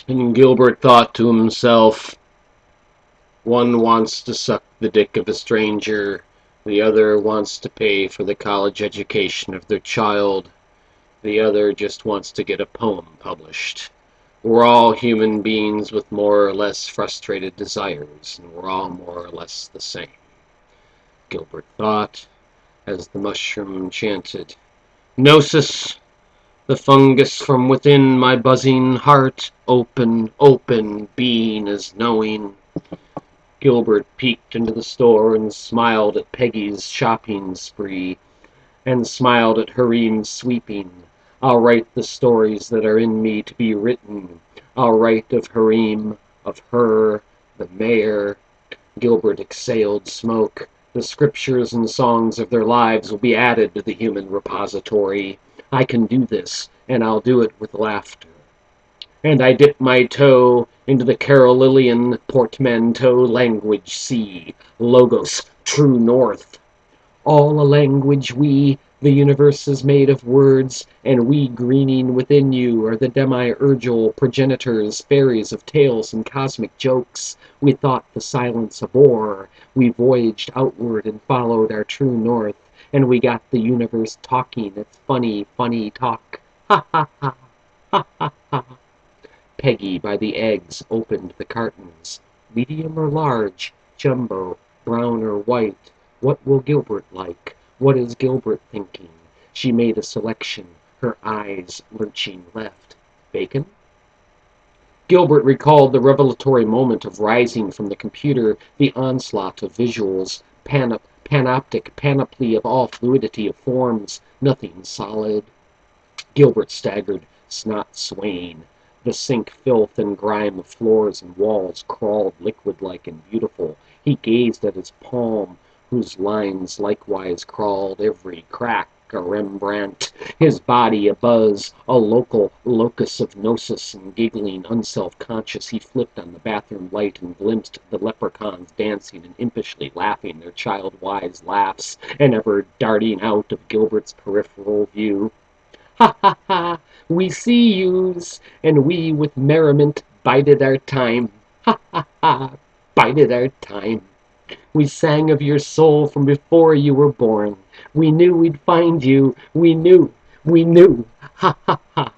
And Gilbert thought to himself, one wants to suck the dick of a stranger, the other wants to pay for the college education of their child, the other just wants to get a poem published. We're all human beings with more or less frustrated desires, and we're all more or less the same, Gilbert thought, as the mushroom chanted, Gnosis, the fungus from within my buzzing heart, open, open, being is knowing. Gilbert peeked into the store and smiled at Peggy's shopping spree, and smiled at Hareem's sweeping. I'll write the stories that are in me to be written. I'll write of Hareem, of her, the mayor. Gilbert exhaled smoke. The scriptures and songs of their lives will be added to the human repository. I can do this, and I'll do it with laughter. And I dip my toe into the Carolinian portmanteau language sea, Logos, true north. All a language the universe is made of words, and we greening within you are the demiurgal progenitors, fairies of tales and cosmic jokes. We thought the silence a bore, we voyaged outward and followed our true north, and we got the universe talking its funny, funny talk. Ha ha ha, ha ha ha. Peggy, by the eggs, opened the cartons. Medium or large? Jumbo? Brown or white? What will Gilbert like? What is Gilbert thinking? She made a selection, her eyes lurching left. Bacon? Gilbert recalled the revelatory moment of rising from the computer, the onslaught of visuals, panoptic panoply of all fluidity of forms, nothing solid. Gilbert staggered, snot swaying. The sink filth and grime of floors and walls crawled liquid-like and beautiful. He gazed at his palm, whose lines likewise crawled, every crack a Rembrandt, his body a buzz, a local locus of gnosis, and giggling, unself-conscious, he flipped on the bathroom light and glimpsed the leprechauns dancing and impishly laughing their child-wise laughs, and ever darting out of Gilbert's peripheral view. Ha ha ha! We see yous, and we with merriment bided our time. Ha ha ha! Bided our time. We sang of your soul from before you were born. We knew we'd find you. We knew. Ha ha ha!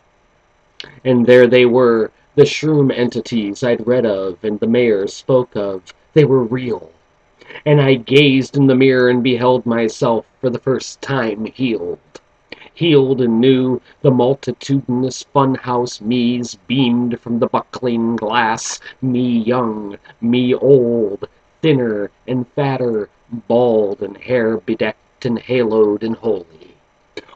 And there they were, the shroom entities I'd read of and the mayor spoke of. They were real. And I gazed in the mirror and beheld myself for the first time healed. Healed and new, the multitudinous funhouse me's beamed from the buckling glass, me young, me old, thinner and fatter, bald and hair bedecked and haloed and holy.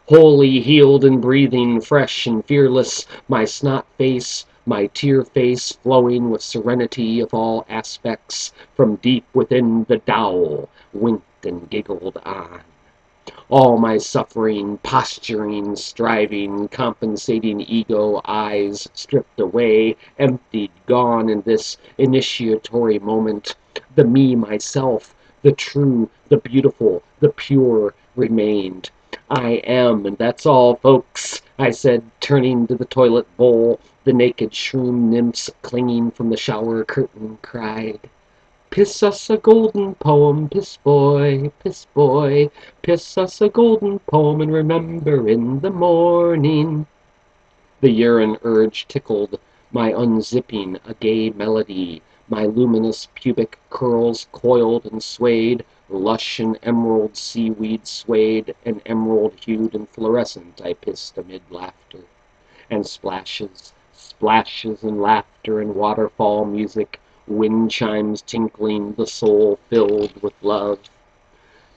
Holy, healed and breathing, fresh and fearless, my snot face, my tear face flowing with serenity of all aspects, from deep within the dowel, winked and giggled on. All my suffering, posturing, striving, compensating ego eyes stripped away, emptied, gone in this initiatory moment. The me myself, the true, the beautiful, the pure, remained. I am, and that's all, folks, I said, turning to the toilet bowl. The naked shroom nymphs clinging from the shower curtain cried, Piss us a golden poem, piss boy, piss boy. Piss us a golden poem and remember in the morning. The urine urge tickled, my unzipping a gay melody. My luminous pubic curls coiled and swayed, lush and emerald seaweed swayed, and emerald-hued and fluorescent I pissed amid laughter. And splashes, splashes and laughter and waterfall music, wind chimes tinkling, the soul filled with love.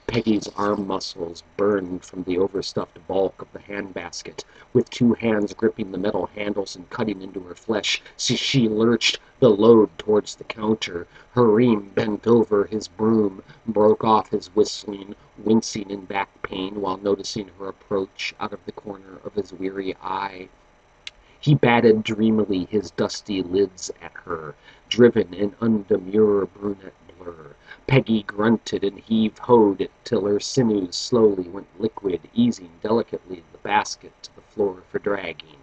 Peggy's arm muscles burned from the overstuffed bulk of the handbasket. With two hands gripping the metal handles and cutting into her flesh, she lurched the load towards the counter. Hareem bent over his broom, broke off his whistling, wincing in back pain while noticing her approach out of the corner of his weary eye. He batted dreamily his dusty lids at her, driven in undemure brunette blur. Peggy grunted and heave-hoed it till her sinews slowly went liquid, easing delicately the basket to the floor for dragging.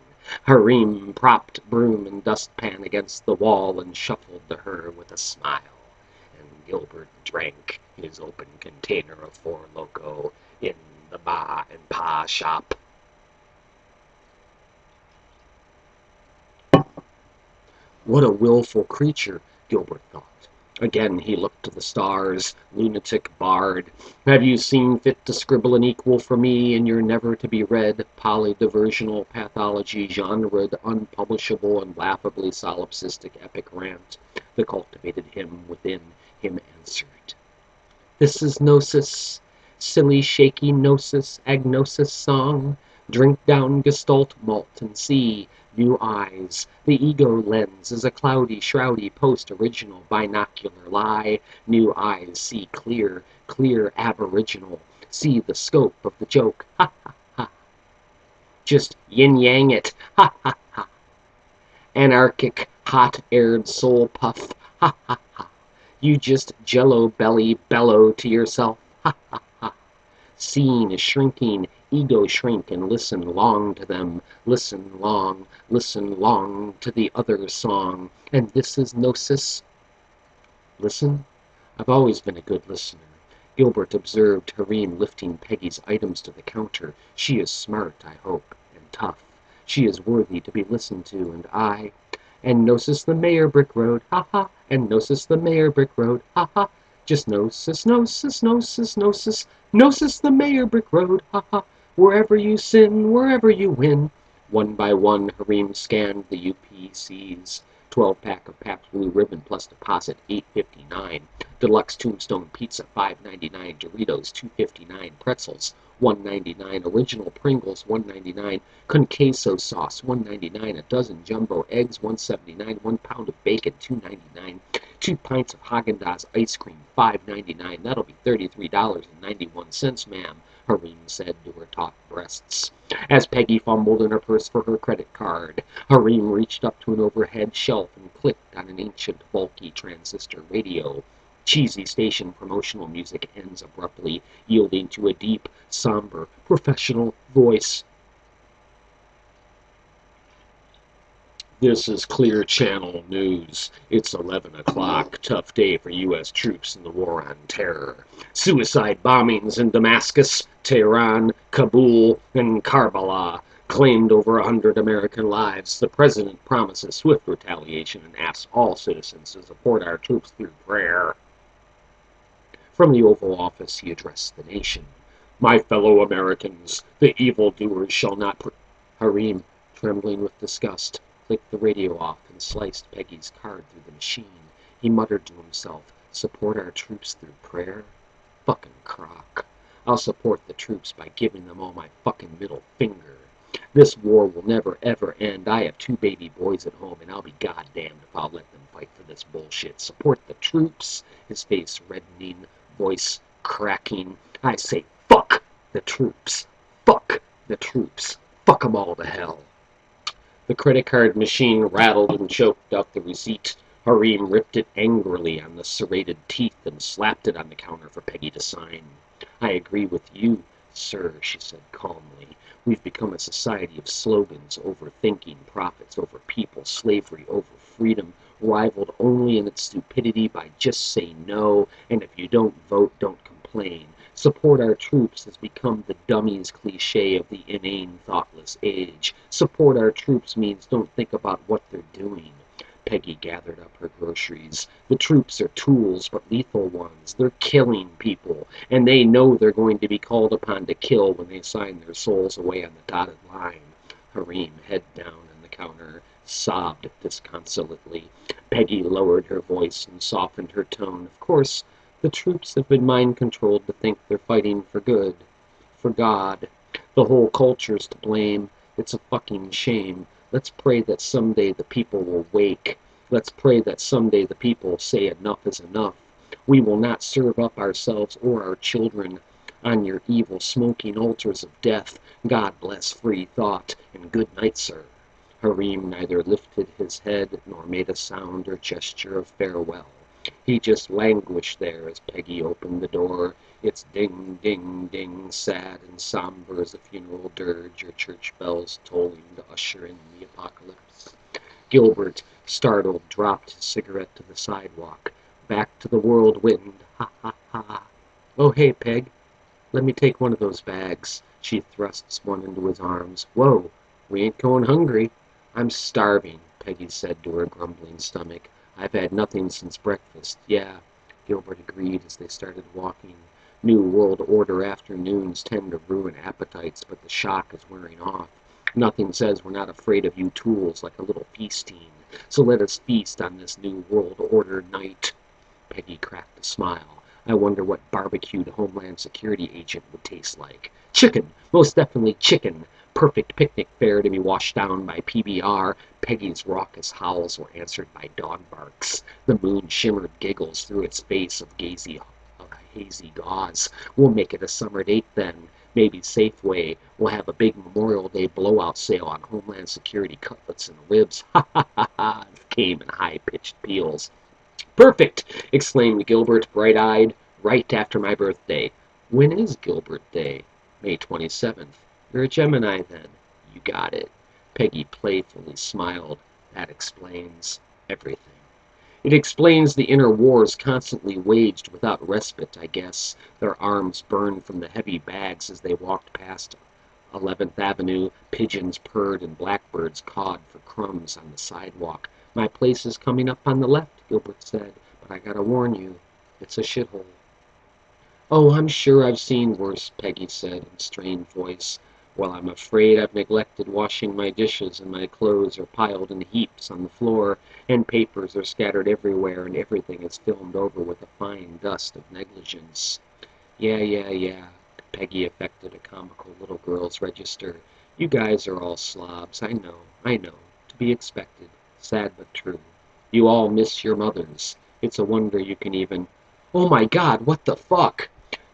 Harim propped broom and dustpan against the wall and shuffled to her with a smile, and Gilbert drank his open container of Four Loko in the Ma and Pa shop. What a willful creature, Gilbert thought. Again he looked to the stars. Lunatic bard, have you seen fit to scribble an equal for me in your never-to-be-read polydiversional pathology genre'd unpublishable and laughably solipsistic epic rant? The cultivated hymn within him answered. This is Gnosis, silly shaky Gnosis, agnosis song. Drink down Gestalt malt and see new eyes. The ego lens is a cloudy, shroudy, post-original, binocular lie. New eyes see clear, clear aboriginal. See the scope of the joke. Ha ha ha. Just yin-yang it. Ha ha ha. Anarchic, hot-aired soul puff. Ha ha ha. You just jello belly bellow to yourself. Ha ha ha. Seeing is shrinking, ego shrink and listen long to them. Listen long to the other song. And this is Gnosis. Listen? I've always been a good listener. Gilbert observed Harim lifting Peggy's items to the counter. She is smart, I hope, and tough. She is worthy to be listened to, and I... And Gnosis the Mayor Brick Road, ha ha. And Gnosis the Mayor Brick Road, ha ha. Just Gnosis, Gnosis, Gnosis, Gnosis. Gnosis the Mayor Brick Road, ha ha. Wherever you sin, wherever you win. One by one, Harim scanned the UPCs. 12-pack of Pabst Blue Ribbon plus deposit, $8.59. Deluxe Tombstone Pizza, $5.99. Doritos, $2.59. Pretzels, $1.99. Original Pringles, $1.99. Conqueso sauce, $1.99. A dozen jumbo eggs, $1.79. 1 pound of bacon, $2.99. 2 pints of Haagen-Dazs ice cream, $5.99. That'll be $33.91, ma'am, Harim said to her taut breasts. As Peggy fumbled in her purse for her credit card, Harim reached up to an overhead shelf and clicked on an ancient, bulky transistor radio. Cheesy station promotional music ends abruptly, yielding to a deep, somber, professional voice. This is Clear Channel News. It's 11 o'clock. Tough day for U.S. troops in the war on terror. Suicide bombings in Damascus, Tehran, Kabul, and Karbala claimed over 100 American lives. The president promises swift retaliation and asks all citizens to support our troops through prayer. From the Oval Office, he addressed the nation. My fellow Americans, the evildoers shall not... Harim, trembling with disgust, clicked the radio off and sliced Peggy's card through the machine. He muttered to himself, support our troops through prayer? Fucking crock. I'll support the troops by giving them all my fucking middle finger. This war will never ever end. I have 2 baby boys at home, and I'll be goddamned if I'll let them fight for this bullshit. Support the troops? His face reddening, voice cracking. I say, fuck the troops. Fuck the troops. Fuck them all to hell. The credit card machine rattled and choked out the receipt. Harim ripped it angrily on the serrated teeth and slapped it on the counter for Peggy to sign. I agree with you, sir, she said calmly. We've become a society of slogans, overthinking, profits over people, slavery over freedom, rivaled only in its stupidity by just say no, and if you don't vote, don't complain. Support our troops has become the dummies cliche of the inane, thoughtless age. Support our troops means don't think about what they're doing. Peggy gathered up her groceries. The troops are tools, but lethal ones. They're killing people, and they know they're going to be called upon to kill when they sign their souls away on the dotted line. Harim, head down on the counter, sobbed disconsolately. Peggy lowered her voice and softened her tone. Of course, the troops have been mind-controlled to think they're fighting for good, for God. The whole culture's to blame. It's a fucking shame. Let's pray that someday the people will wake. Let's pray that someday the people say enough is enough. We will not serve up ourselves or our children on your evil smoking altars of death. God bless free thought, and good night, sir. Harim neither lifted his head nor made a sound or gesture of farewell. He just languished there as Peggy opened the door, its ding, ding, ding, sad and somber as a funeral dirge or church bells tolling to usher in the apocalypse. Gilbert, startled, dropped his cigarette to the sidewalk. Back to the whirlwind. Ha, ha, ha. Oh, hey, Peg. Let me take one of those bags. She thrusts one into his arms. Whoa, we ain't going hungry. I'm starving, Peggy said to her grumbling stomach. I've had nothing since breakfast. Yeah, Gilbert agreed as they started walking. New World Order afternoons tend to ruin appetites, but the shock is wearing off. Nothing says we're not afraid of you tools like a little feasting. So let us feast on this New World Order night. Peggy cracked a smile. I wonder what barbecued Homeland Security agent would taste like. Chicken! Most definitely chicken! Perfect picnic fare to be washed down by PBR. Peggy's raucous howls were answered by dog barks. The moon shimmered giggles through its face of hazy gauze. We'll make it a summer date then. Maybe Safeway will have a big Memorial Day blowout sale on Homeland Security cutlets and ribs. Ha ha ha ha! Came in high-pitched peals. Perfect! Exclaimed Gilbert, bright-eyed. Right after my birthday. When is Gilbert Day? May 27th. You're a Gemini, then. You got it. Peggy playfully smiled. That explains everything. It explains the inner wars constantly waged without respite, I guess. Their arms burned from the heavy bags as they walked past 11th Avenue. Pigeons purred and blackbirds cawed for crumbs on the sidewalk. My place is coming up on the left, Gilbert said, but I gotta warn you, it's a shithole. Oh, I'm sure I've seen worse, Peggy said in a strained voice. Well, I'm afraid I've neglected washing my dishes, and my clothes are piled in heaps on the floor, and papers are scattered everywhere, and everything is filmed over with a fine dust of negligence. Yeah. Peggy affected a comical little girl's register. You guys are all slobs, I know. To be expected. Sad but true. You all miss your mothers. It's a wonder you can even... Oh my God, what the fuck?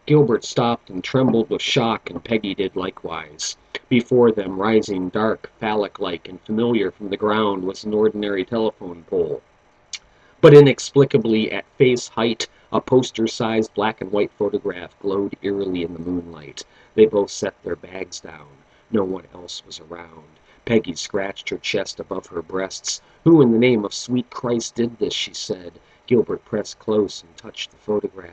Gilbert stopped and trembled with shock, and Peggy did likewise. Before them, rising dark, phallic-like, and familiar from the ground, was an ordinary telephone pole. But inexplicably, at face height, a poster-sized black-and-white photograph glowed eerily in the moonlight. They both set their bags down. No one else was around. Peggy scratched her chest above her breasts. Who in the name of sweet Christ did this, she said. Gilbert pressed close and touched the photograph.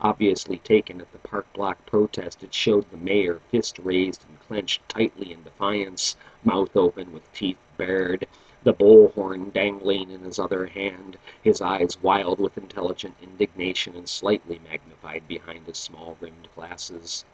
Obviously taken at the park block protest, it showed the mayor, fist raised and clenched tightly in defiance, mouth open with teeth bared, the bullhorn dangling in his other hand, his eyes wild with intelligent indignation and slightly magnified behind his small-rimmed glasses.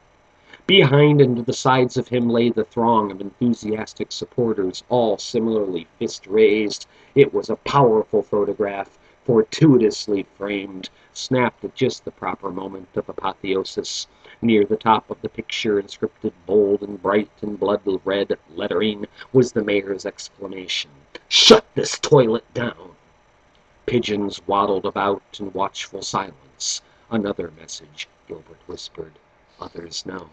Behind and to the sides of him lay the throng of enthusiastic supporters, all similarly fist-raised. It was a powerful photograph, fortuitously framed, snapped at just the proper moment of apotheosis. Near the top of the picture, inscripted bold and bright in blood-red lettering, was the mayor's exclamation, "Shut this toilet down!" Pigeons waddled about in watchful silence. Another message, Gilbert whispered. Others know.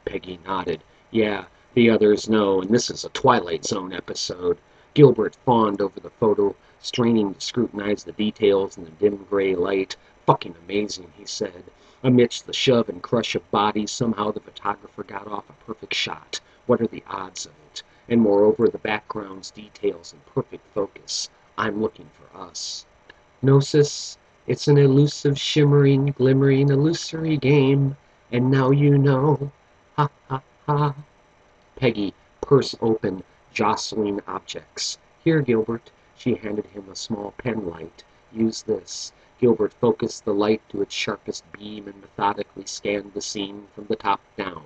Peggy nodded. Yeah, the others know, and this is a Twilight Zone episode. Gilbert fawned over the photo, straining to scrutinize the details in the dim gray light. Fucking amazing, he said. Amidst the shove and crush of bodies, somehow the photographer got off a perfect shot. What are the odds of it? And moreover, the background's details in perfect focus. I'm looking for us. Gnosis, it's an elusive, shimmering, glimmering, illusory game. And now you know. Ha ha ha. Peggy, purse open, jostling objects. Here, Gilbert. She handed him a small pen light. Use this. Gilbert focused the light to its sharpest beam and methodically scanned the scene from the top down.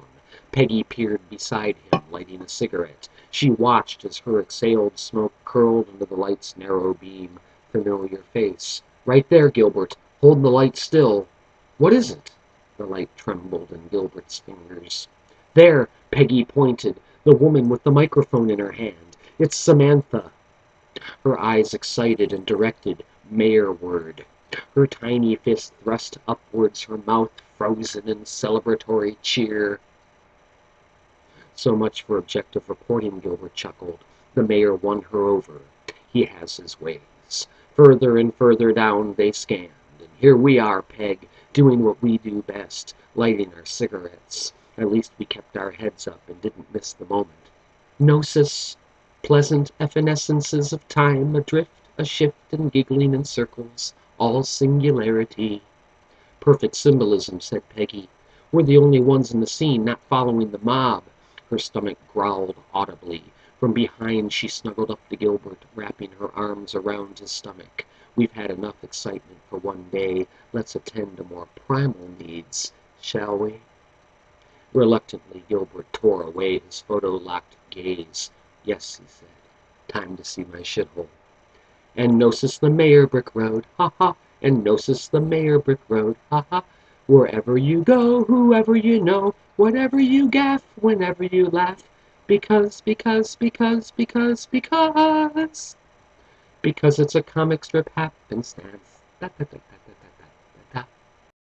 Peggy peered beside him, lighting a cigarette. She watched as her exhaled smoke curled into the light's narrow beam. Familiar face. Right there, Gilbert. Hold the light still. What is it? The light trembled in Gilbert's fingers. There, Peggy pointed, the woman with the microphone in her hand. It's Samantha. Her eyes excited and directed, mayorward. Her tiny fist thrust upwards, her mouth frozen in celebratory cheer. So much for objective reporting, Gilbert chuckled. The mayor won her over. He has his ways. Further and further down they scanned. Here we are, Peg, doing what we do best, lighting our cigarettes. At least we kept our heads up and didn't miss the moment. Gnosis, pleasant evanescences of time, adrift, a shift and giggling in circles, all singularity. Perfect symbolism, said Peggy. We're the only ones in the scene not following the mob. Her stomach growled audibly. From behind she snuggled up to Gilbert, wrapping her arms around his stomach. We've had enough excitement for one day. Let's attend to more primal needs, shall we? Reluctantly, Gilbert tore away his photo-locked gaze. Yes, he said. Time to see my shithole. And Gnosis the Mayor Brick Road, ha ha, and Gnosis the Mayor Brick Road, ha ha. Wherever you go, whoever you know, whatever you gaff, whenever you laugh, because it's a comic strip happenstance. Da, da, da, da.